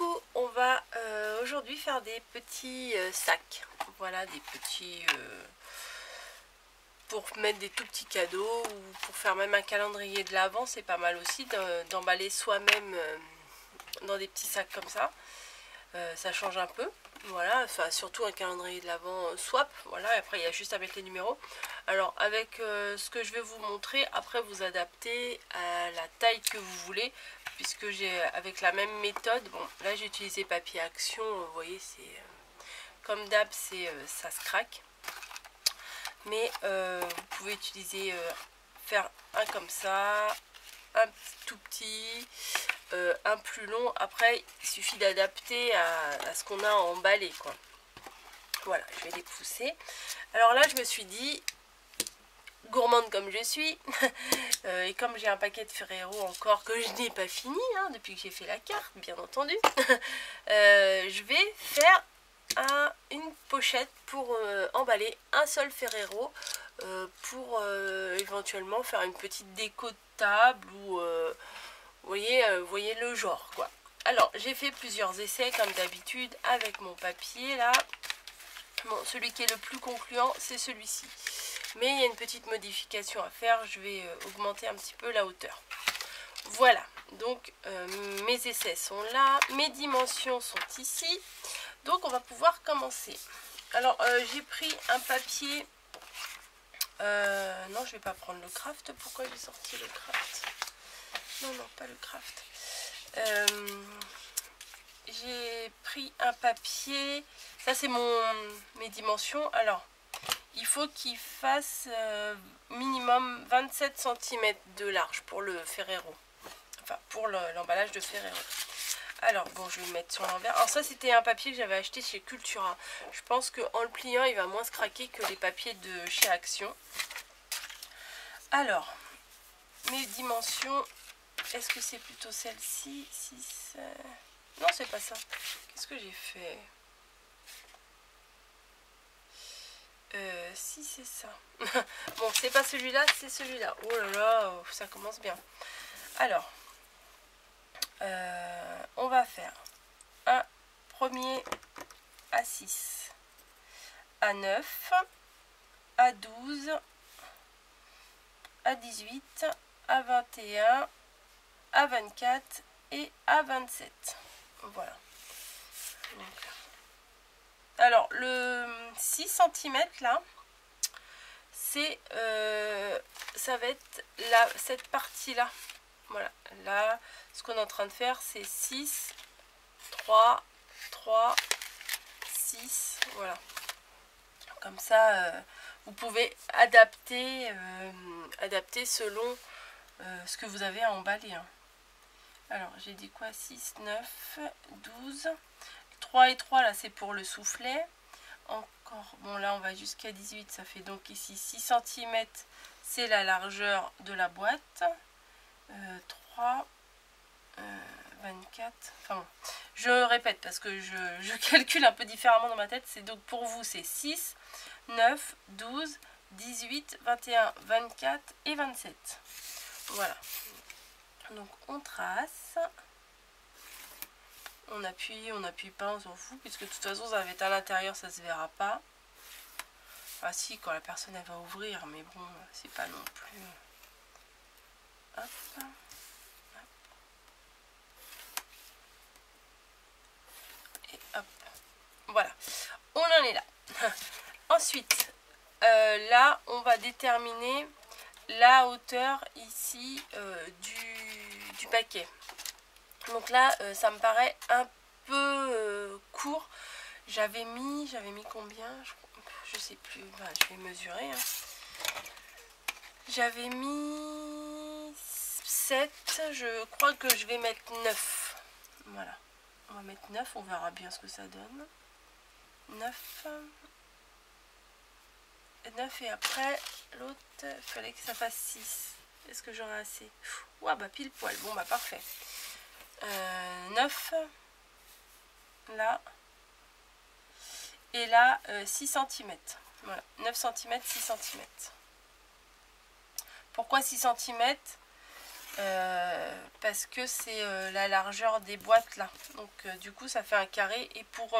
coup, on va aujourd'hui faire des petits sacs. Voilà, des petits... pour mettre des tout petits cadeaux ou pour faire même un calendrier de l'Avent, c'est pas mal aussi d'emballer soi-même dans des petits sacs comme ça. Ça change un peu. Voilà, enfin surtout un calendrier de l'Avent swap. Voilà, et après il y a juste à mettre les numéros. Alors avec ce que je vais vous montrer, après vous adaptez à la taille que vous voulez. Puisque j'ai avec la même méthode, bon là j'ai utilisé papier action, vous voyez c'est comme d'hab, ça se craque. Mais vous pouvez utiliser, faire un comme ça, un tout petit, un plus long. Après il suffit d'adapter à ce qu'on a emballé quoi. Voilà, je vais les pousser. Alors là je me suis dit, gourmande comme je suis, et comme j'ai un paquet de Ferrero encore que je n'ai pas fini, hein, depuis que j'ai fait la carte, bien entendu, je vais faire une pochette pour emballer un seul Ferrero, pour éventuellement faire une petite déco de table, ou vous voyez le genre, quoi. Alors, j'ai fait plusieurs essais, comme d'habitude, avec mon papier, là. Bon, celui qui est le plus concluant, c'est celui-ci. Mais il y a une petite modification à faire, je vais augmenter un petit peu la hauteur. Voilà, donc mes essais sont là, mes dimensions sont ici. Donc on va pouvoir commencer. Alors j'ai pris un papier, non je vais pas prendre le craft, pourquoi j'ai sorti le craft? Non, pas le craft. J'ai pris un papier, ça c'est mes dimensions. Alors il faut qu'il fasse minimum 27 cm de large pour le Ferrero, enfin pour l'emballage de Ferrero. Alors bon, je vais le mettre sur l'envers. Alors ça c'était un papier que j'avais acheté chez Cultura. Je pense qu'en le pliant il va moins se craquer que les papiers de chez Action. Alors mes dimensions, est-ce que c'est plutôt celle-ci? Non, c'est pas ça. Qu'est-ce que j'ai fait? Si c'est ça. Bon, c'est pas celui-là, c'est celui-là. Oh là là, ça commence bien. Alors, on va faire un premier à 6, à 9, à 12, à 18, à 21, à 24 et à 27. Voilà. Donc, alors, le 6 cm là, c'est ça va être cette partie là. Voilà, là, ce qu'on est en train de faire, c'est 6, 3, 3, 6, voilà. Comme ça, vous pouvez adapter, selon ce que vous avez à emballer. Hein. Alors, j'ai dit quoi? 6, 9, 12. 3 et 3, là, c'est pour le soufflet. Encore, bon, là, on va jusqu'à 18. Ça fait donc ici 6 cm. C'est la largeur de la boîte. 3, 24. Enfin bon, je répète parce que je calcule un peu différemment dans ma tête. C'est donc pour vous, c'est 6, 9, 12, 18, 21, 24 et 27. Voilà. Donc on trace. On appuie pas, on s'en fout, puisque de toute façon ça va être à l'intérieur, ça se verra pas. Enfin si, quand la personne elle va ouvrir, mais bon, c'est pas non plus. Hop, hop. Et hop. Voilà, on en est là. Ensuite, là, on va déterminer la hauteur ici du paquet. Donc là, ça me paraît un peu court. J'avais mis combien? Je sais plus. Bah, je vais mesurer. Hein. J'avais mis 7. Je crois que je vais mettre 9. Voilà. On va mettre 9. On verra bien ce que ça donne. 9. 9 et après, l'autre, il fallait que ça fasse 6. Est-ce que j'aurai assez? Ouah, bah pile poil. Bon, bah parfait. 9 là et là 6 cm. Voilà, 9 cm, 6 cm. Pourquoi 6 cm? parce que c'est la largeur des boîtes là. Donc du coup ça fait un carré et pour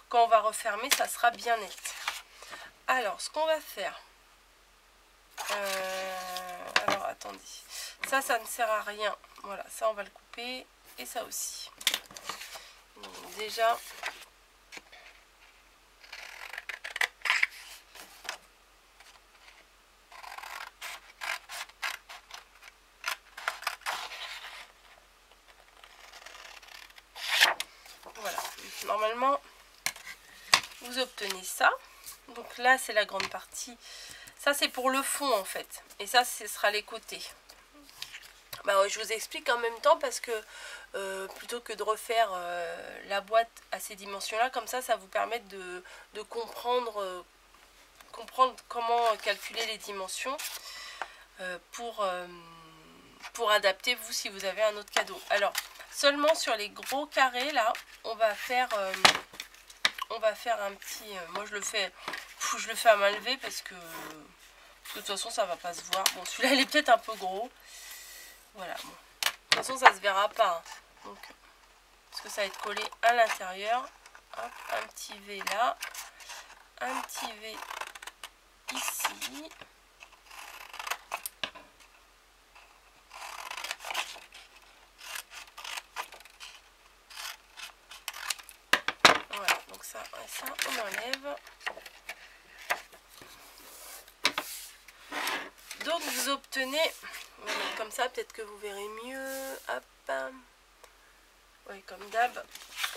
quand on va refermer ça sera bien net. Alors ce qu'on va faire, alors attendez, ça ne sert à rien, voilà, ça on va le couper et ça aussi. Donc, déjà voilà, normalement vous obtenez ça. Donc là c'est la grande partie, ça c'est pour le fond en fait, et ça ce sera les côtés. Bah ouais, je vous explique en même temps parce que plutôt que de refaire la boîte à ces dimensions là, comme ça vous permet de comprendre, comprendre comment calculer les dimensions pour adapter vous si vous avez un autre cadeau. Alors seulement sur les gros carrés là on va faire un petit, moi je le fais à main levée parce que de toute façon ça va pas se voir. Bon celui-là il est peut-être un peu gros, voilà, bon. De toute façon ça se verra pas, hein. Donc, parce que ça va être collé à l'intérieur. Hop, un petit V là, un petit V ici. Voilà, donc ça on enlève. Donc vous obtenez, comme ça peut-être que vous verrez mieux. Hop, ouais, comme d'hab,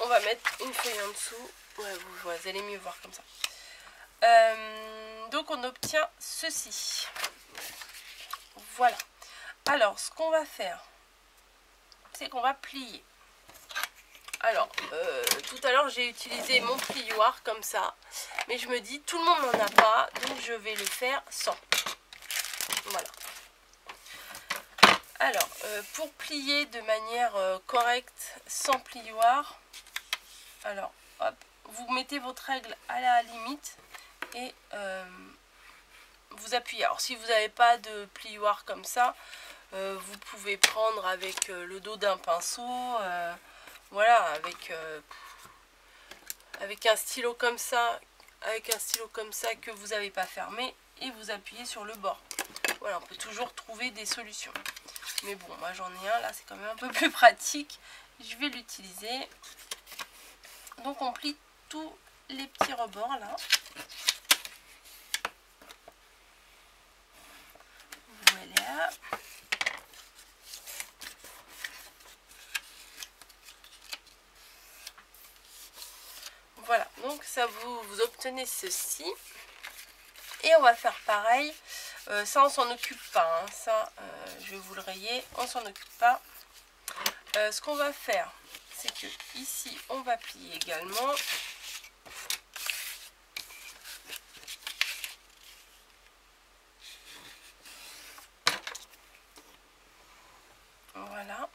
on va mettre une feuille en dessous. Ouais, vous allez mieux voir comme ça. Donc on obtient ceci. Voilà. Alors ce qu'on va faire, c'est qu'on va plier. Alors tout à l'heure j'ai utilisé mon plioir comme ça, mais je me dis tout le monde n'en a pas, donc je vais le faire sans. Voilà. Alors pour plier de manière correcte sans plioir, alors hop, vous mettez votre règle à la limite et vous appuyez. Alors si vous n'avez pas de plioir comme ça, vous pouvez prendre avec le dos d'un pinceau, voilà, avec un stylo comme ça, que vous n'avez pas fermé, et vous appuyez sur le bord. Voilà, on peut toujours trouver des solutions. Mais bon, moi j'en ai un là, c'est quand même un peu plus pratique. Je vais l'utiliser. Donc on plie tous les petits rebords là. Voilà. Voilà, donc ça vous obtenez ceci. Et on va faire pareil. Ça on s'en occupe pas, hein. Ça je vais vous le rayer, on s'en occupe pas. Ce qu'on va faire, c'est que ici on va plier également. Voilà.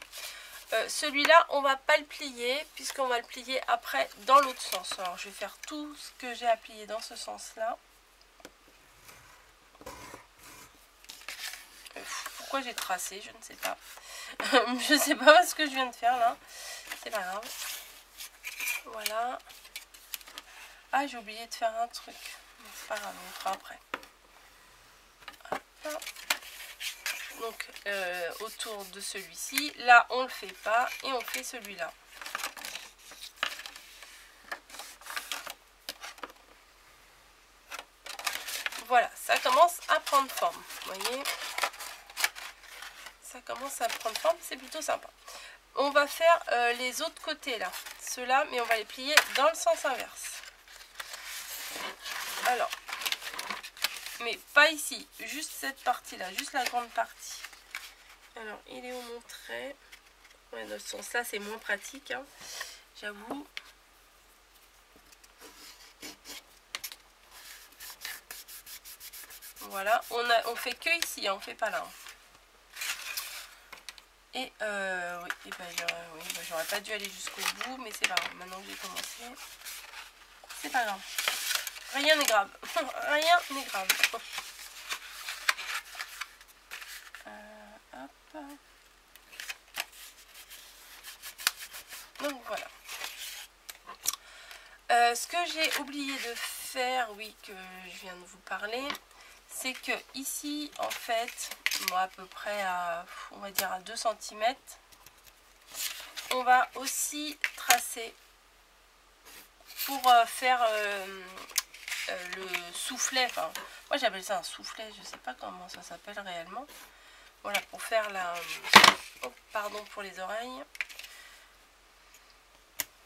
Celui-là on va pas le plier puisqu'on va le plier après dans l'autre sens. Alors je vais faire tout ce que j'ai à plier dans ce sens là. Pourquoi j'ai tracé, je ne sais pas. Je ne sais pas ce que je viens de faire là. C'est pas grave. Voilà. Ah, j'ai oublié de faire un truc. C'est pas grave, on le fera après. Hop. Donc autour de celui-ci, là on le fait pas et on fait celui-là. Voilà, ça commence à prendre forme, vous voyez. Ça commence à prendre forme, c'est plutôt sympa. On va faire les autres côtés là, ceux-là, mais on va les plier dans le sens inverse. Alors, mais pas ici, juste cette partie-là, juste la grande partie. Alors, il est où mon trait? Ouais, dans ce sens-là, c'est moins pratique, hein, j'avoue. Voilà, on fait que ici, hein, on fait pas là. Hein. Et oui, et ben, j'aurais pas dû aller jusqu'au bout, mais c'est pas grave. Maintenant que j'ai commencé, c'est pas grave. Rien n'est grave. Rien n'est grave. Hop. Donc voilà. Ce que j'ai oublié de faire, oui, que je viens de vous parler, c'est que ici, en fait, moi à peu près à, on va dire à 2 cm, on va aussi tracer pour faire le soufflet. Enfin, moi j'appelle ça un soufflet, je sais pas comment ça s'appelle réellement. Voilà, pour faire la... Oh, pardon pour les oreilles.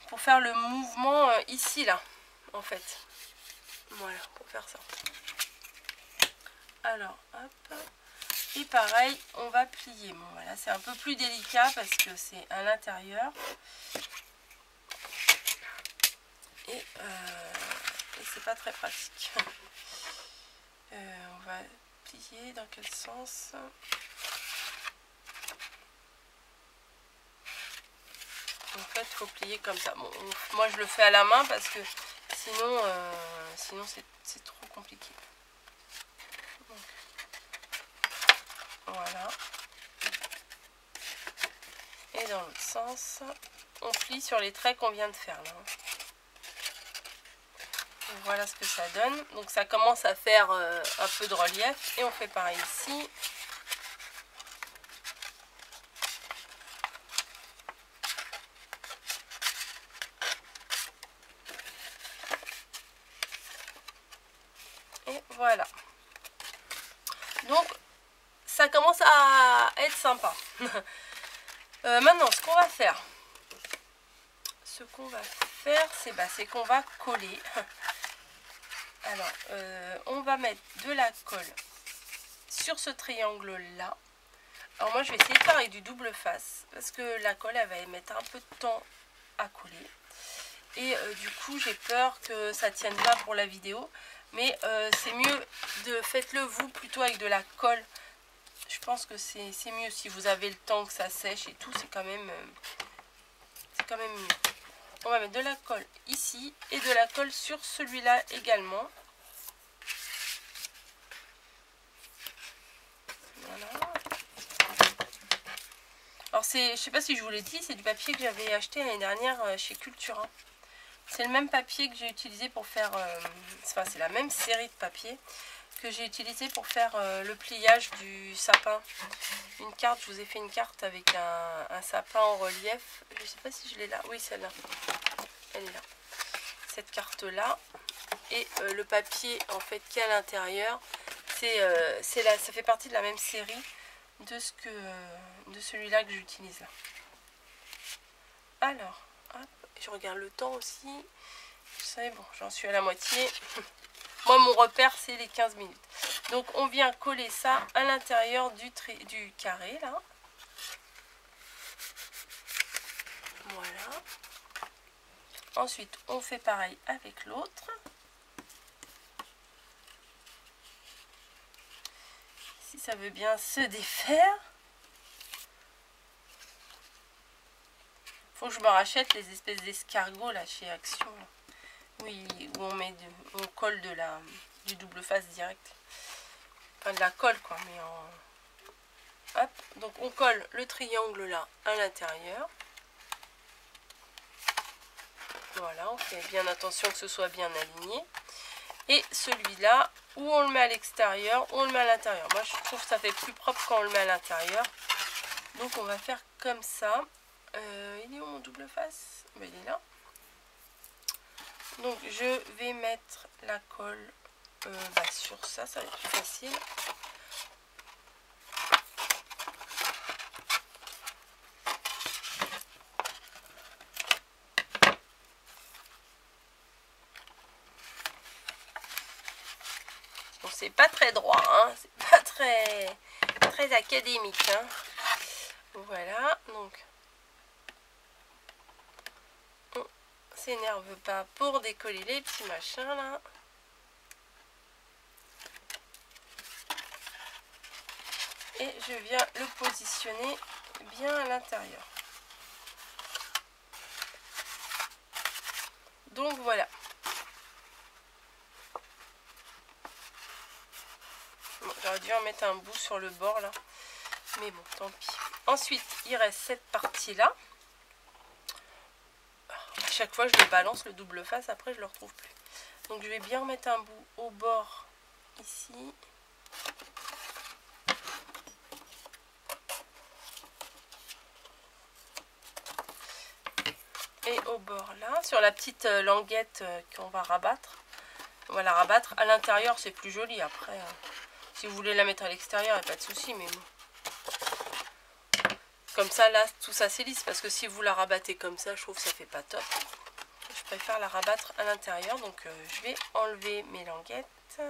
Pour faire le mouvement ici, là, en fait. Voilà, pour faire ça. Alors, hop. Et pareil, on va plier. Bon, voilà, c'est un peu plus délicat parce que c'est à l'intérieur. Et c'est pas très pratique. On va plier dans quel sens? En fait, il faut plier comme ça. Bon, moi, je le fais à la main parce que sinon c'est trop compliqué. Donc, voilà. Et dans l'autre sens, on plie sur les traits qu'on vient de faire là. Et voilà ce que ça donne. Donc ça commence à faire un peu de relief. Et on fait pareil ici. Et voilà. Donc ça commence à être sympa. Maintenant, ce qu'on va faire, c'est qu'on va coller. Alors, on va mettre de la colle sur ce triangle là. Alors moi je vais essayer de faire avec du double face parce que la colle elle va mettre un peu de temps à coller. Et du coup j'ai peur que ça tienne pas pour la vidéo. Mais c'est mieux de faites-le vous plutôt avec de la colle. Je pense que c'est mieux si vous avez le temps que ça sèche et tout. C'est quand même mieux. On va mettre de la colle ici et de la colle sur celui-là également. Voilà. Alors je sais pas si je vous l'ai dit, c'est du papier que j'avais acheté l'année dernière chez Cultura. C'est le même papier que j'ai utilisé pour faire, enfin c'est la même série de papier que j'ai utilisé pour faire le pliage du sapin. Une carte, je vous ai fait une carte avec un sapin en relief. Je sais pas si je l'ai là. Oui, celle-là. Elle est là. Cette carte-là. Et le papier en fait qui est à l'intérieur, ça fait partie de la même série de celui-là que j'utilise là. Alors, hop, je regarde le temps aussi. Vous savez, bon, j'en suis à la moitié. Moi, mon repère, c'est les 15 minutes. Donc, on vient coller ça à l'intérieur du carré, là. Voilà. Ensuite, on fait pareil avec l'autre. Si ça veut bien se défaire. Faut que je me rachète les espèces d'escargots, là, chez Action. Là. Oui, où on colle du double face direct. Enfin de la colle quoi, mais en... Hop, donc on colle le triangle là à l'intérieur. Voilà, on fait bien attention que ce soit bien aligné. Et celui-là, où on le met à l'extérieur, ou on le met à l'intérieur. Moi je trouve que ça fait plus propre quand on le met à l'intérieur. Donc on va faire comme ça. Il est où mon double face? Ben, il est là. Donc je vais mettre la colle sur ça, ça va être plus facile. Bon, c'est pas très droit, hein, c'est pas très académique. Hein. Voilà, donc on s'énerve pas pour décoller les petits machins là. Et je viens le positionner bien à l'intérieur. Donc voilà. Bon, j'aurais dû en mettre un bout sur le bord là. Mais bon, tant pis. Ensuite, il reste cette partie là. chaque fois je le balance le double face, après je le retrouve plus. Donc je vais bien remettre un bout au bord ici. Et au bord là, sur la petite languette qu'on va rabattre. On va la rabattre à l'intérieur, c'est plus joli. Après, si vous voulez la mettre à l'extérieur, il n'y a pas de souci, mais bon. Comme ça, là, tout ça c'est lisse, parce que si vous la rabattez comme ça, je trouve que ça fait pas top. Je préfère la rabattre à l'intérieur, donc je vais enlever mes languettes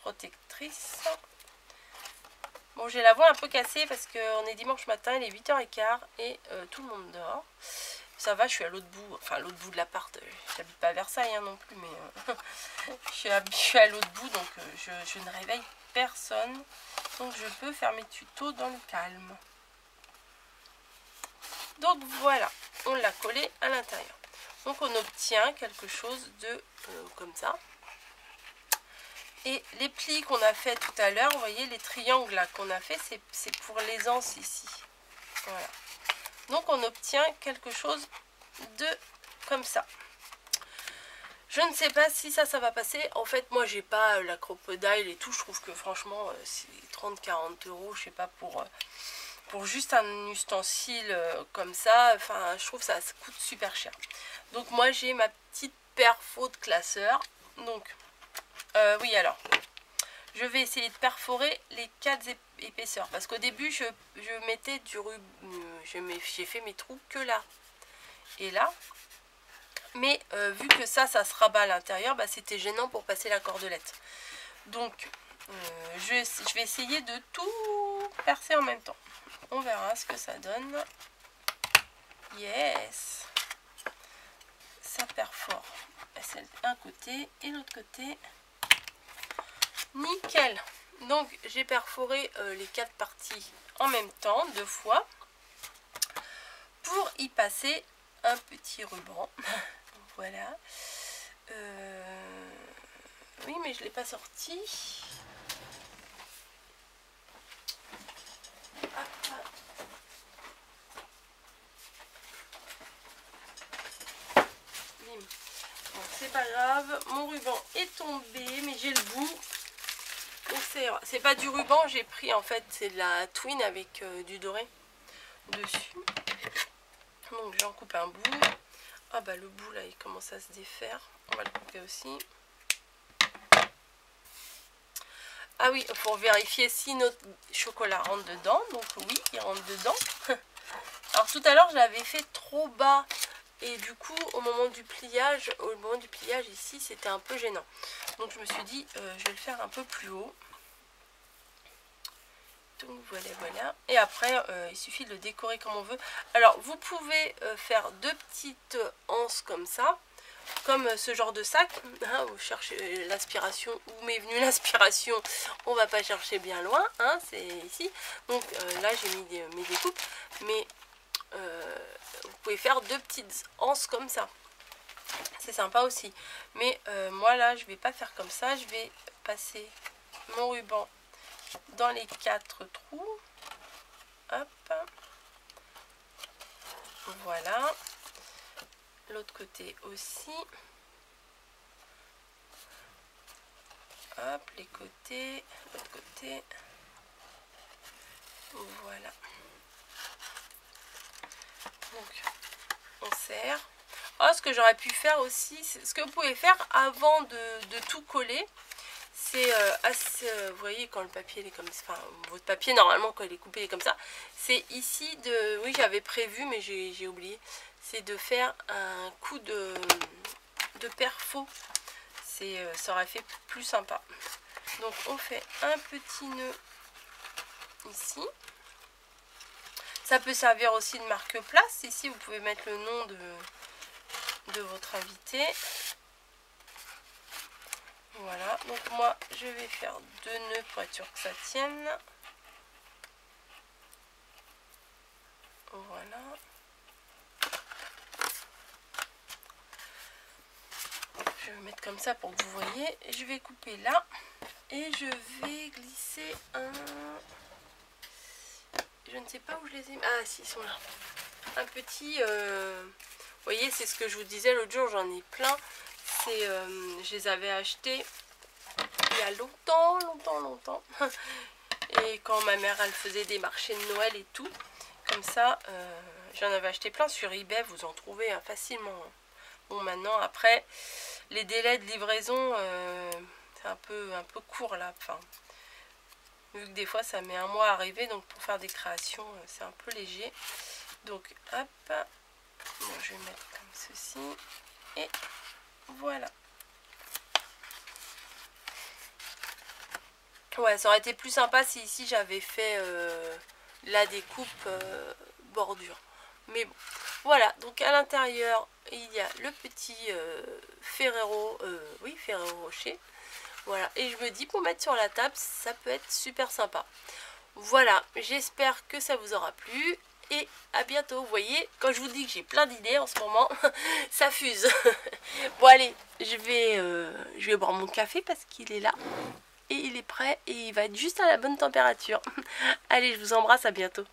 protectrices. Bon, j'ai la voix un peu cassée parce qu'on est dimanche matin, il est 8h15 et tout le monde dort. Ça va, je suis à l'autre bout, enfin à l'autre bout de l'appart. J'habite pas à Versailles hein, non plus, mais je suis à l'autre bout, donc je ne réveille personne. Donc je peux faire mes tutos dans le calme. Donc voilà, on l'a collé à l'intérieur. Donc on obtient quelque chose de comme ça. Et les plis qu'on a fait tout à l'heure, vous voyez les triangles là qu'on a fait, c'est pour les anses ici. Voilà. Donc on obtient quelque chose de comme ça. Je ne sais pas si ça va passer. En fait, moi, j'ai pas la crocodile et tout. Je trouve que franchement, c'est 30-40 €, je sais pas, pour juste un ustensile comme ça. Enfin, je trouve que ça coûte super cher. Donc, moi, j'ai ma petite perfo de classeur. Donc, oui, alors, je vais essayer de perforer les 4 épaisseurs. Parce qu'au début, je mettais du ruban. J'ai fait mes trous que là et là. Mais vu que ça se rabat à l'intérieur, bah, c'était gênant pour passer la cordelette. Donc, je vais essayer de tout percer en même temps. On verra ce que ça donne. Yes! Ça perfore un côté et l'autre côté. Nickel! Donc, j'ai perforé les 4 parties en même temps, 2 fois, pour y passer un petit ruban. Voilà. Oui, mais je ne l'ai pas sorti. Bon, c'est pas grave. Mon ruban est tombé, mais j'ai le bout. Donc c'est pas du ruban, j'ai pris en fait, c'est de la twin avec du doré dessus. Donc j'en coupe un bout. Ah bah le bout là il commence à se défaire. On va le couper aussi. Ah oui, pour vérifier si notre chocolat rentre dedans. Donc oui, il rentre dedans. Alors tout à l'heure je l'avais fait trop bas. Et du coup au moment du pliage ici c'était un peu gênant. Donc je me suis dit je vais le faire un peu plus haut. Donc voilà. Et après il suffit de le décorer comme on veut. Alors vous pouvez faire 2 petites anses comme ça. Comme ce genre de sac, hein, vous cherchez l'inspiration, où m'est venue l'inspiration, on va pas chercher bien loin, hein, c'est ici. Donc là j'ai mis mes découpes, mais vous pouvez faire 2 petites anses comme ça. C'est sympa aussi. Mais moi là je vais pas faire comme ça, je vais passer mon ruban dans les 4 trous. Hop. Voilà. L'autre côté aussi. Hop, les côtés, l'autre côté. Voilà. Donc, on serre. Oh, ce que j'aurais pu faire aussi, ce que vous pouvez faire avant de tout coller, c'est vous voyez quand le papier il est comme ça, enfin votre papier normalement quand il est coupé il est comme ça, c'est ici de, oui j'avais prévu mais j'ai oublié, c'est de faire un coup de perfo, ça aurait fait plus sympa. Donc on fait un petit nœud ici. Ça peut servir aussi de marque-place. Ici vous pouvez mettre le nom de votre invité. Voilà, donc moi je vais faire 2 nœuds pour être sûr que ça tienne. Voilà. Je vais mettre comme ça pour que vous voyez. Je vais couper là et je vais glisser un... Je ne sais pas où je les ai mis. Ah si, ils sont là. un petit... vous voyez, c'est ce que je vous disais l'autre jour, j'en ai plein. Je les avais achetés il y a longtemps. Et quand ma mère, elle faisait des marchés de Noël et tout. Comme ça, j'en avais acheté plein sur eBay, vous en trouvez facilement. Bon, maintenant, après, les délais de livraison, c'est un peu court là. Enfin, vu que des fois, ça met un mois à arriver, donc pour faire des créations, c'est un peu léger. Donc, hop, bon, je vais mettre comme ceci. Et voilà. Ouais, ça aurait été plus sympa si ici j'avais fait la découpe bordure. Mais bon, voilà. Donc à l'intérieur, il y a le petit Ferrero Rocher. Voilà. Et je me dis, pour mettre sur la table, ça peut être super sympa. Voilà. Vais que vous aura plu. Et à bientôt. Vous voyez, quand je vous dis que j'ai plein d'idées en ce moment, ça fuse. Bon, allez, je vais boire mon café parce qu'il est là. Et il est prêt et il va être juste à la bonne température. Allez, je vous embrasse, à bientôt.